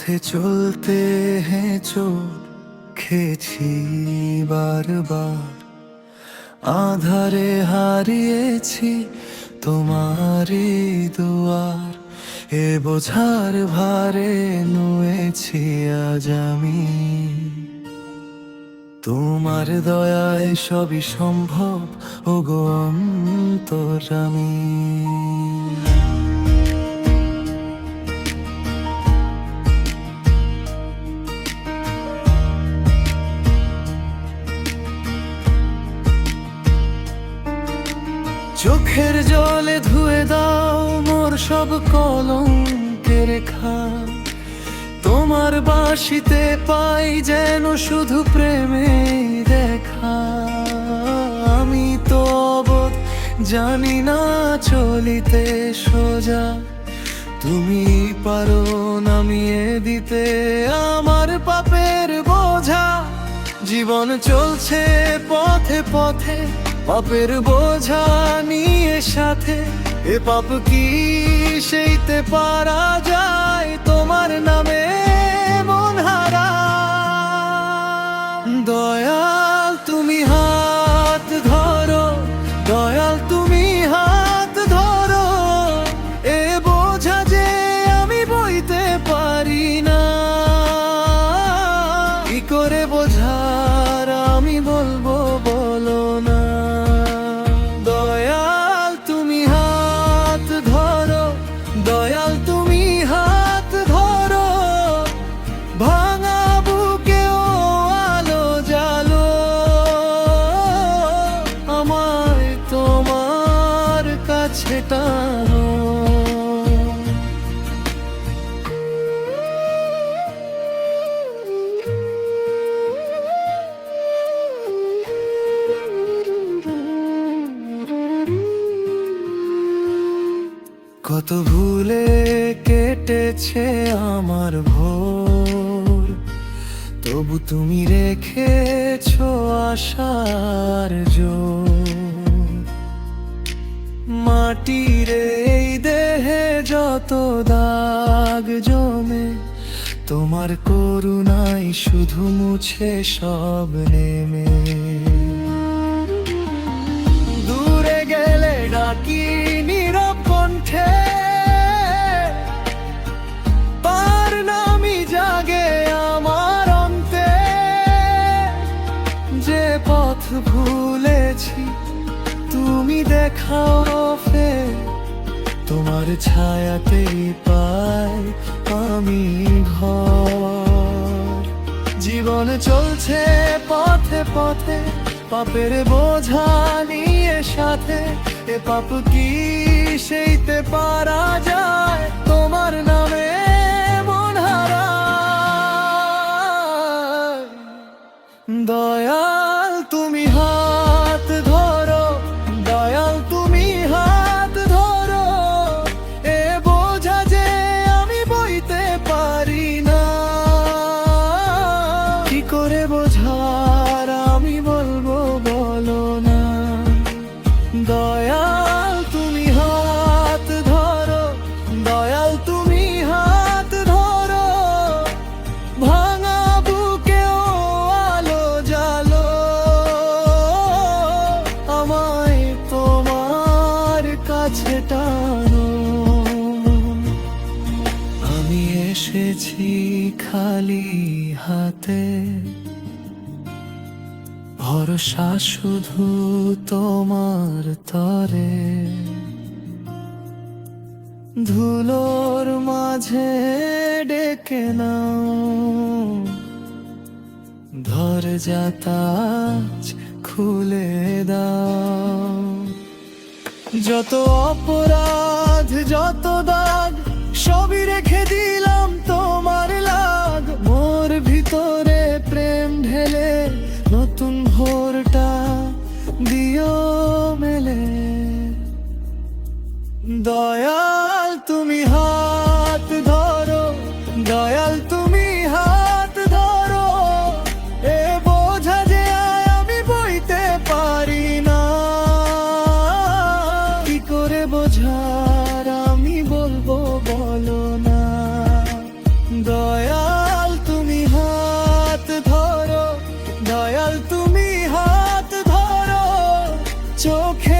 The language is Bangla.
পথে চলতে চোখ খেয়েছি বারবার, আধারে হারিয়েছি তোমারই দুয়ার। এ বোঝার ভারে নুয়েছি আজ আমি, তোমার দয়ায় সবই সম্ভব ওগো অন্তর্যামী। চোখের জলে ধুয়ে দাও মোর সব কলঙ্কের রেখা, তোমার বাঁশিতে পাই যেন শুধু প্রেমের দেখা। আমি তো অবোধ জানি না চলিতে সোজা, তুমি পারো নামিয়ে দিতে আমার পাপের বোঝা। জীবন চলছে পথে পথে পাপের বোঝা নিয়ে সাথে, এ পাপ কি সইতে পারা যায় তোমার নামে মন হারা। দয়াল তুমি হাত ধরো, দয়াল তুমি হাত ধরো, এ বোঝা যে আমি বইতে পারি না। কি করে বোঝার আমি বলবো বলো না। দয়াল তুমি হাত ধরো, দয়াল তুমি হাত ধরো, ভাঙা বুকেও আলো জালো, আমায় তোমার কাছে টানো। কত ভুলে কেটেছে আমার ভোর, তবু তুমি রেখেছো আশার জোর। মাটির এই দেহে যত দাগ জমে, তোমার করুণাই শুধু মুছে সব নেমে। দূরে গেলে ডাকি নীরব কণ্ঠে, পার নামি জাগে আমার অন্তে। যে পথ ভুলেছি তুমি দেখাও ফের, তোমার ছায়াতেই পাই আমি ঘর। জীবন চলছে পথে পথে পাপের বোঝা নিয়ে সাথে, এ পাপ কি সইতে পারা যায় তোমার নামে মন হারা। দয়াল তুমি হাত ধরো, দয়াল তুমি হাত ধরো, এ বোঝা যে আমি বইতে পারি না। কি করে বোঝার আমি বলবো বলো না। দয়াল তুমি হাত ধরো, দয়াল তুমি হাত ধরো, ভাঙা বুকেও আলো জালো, আমায় তোমার কাছে টানো। আমি এসেছি খালি হাতে, ভরসা শুধু তোমার তরে। ধুলোর মাঝে ডেকে নাও, দরজাটাজ খুলে দাও। যত অপরাধ যত দাগ সবই রেখে দিলাম তোমার লাগ। মোর ভিতরে প্রেম ঢেলে নতুন ভোরটা দিও মেলে। দয়াল তুমি হাত ধরো, দয়াল তুমি হাত ধরো, এ বোঝা যে আমি বইতে পারি না। কি করে বোঝার আমি বলবো বলো না। দয়া চোখে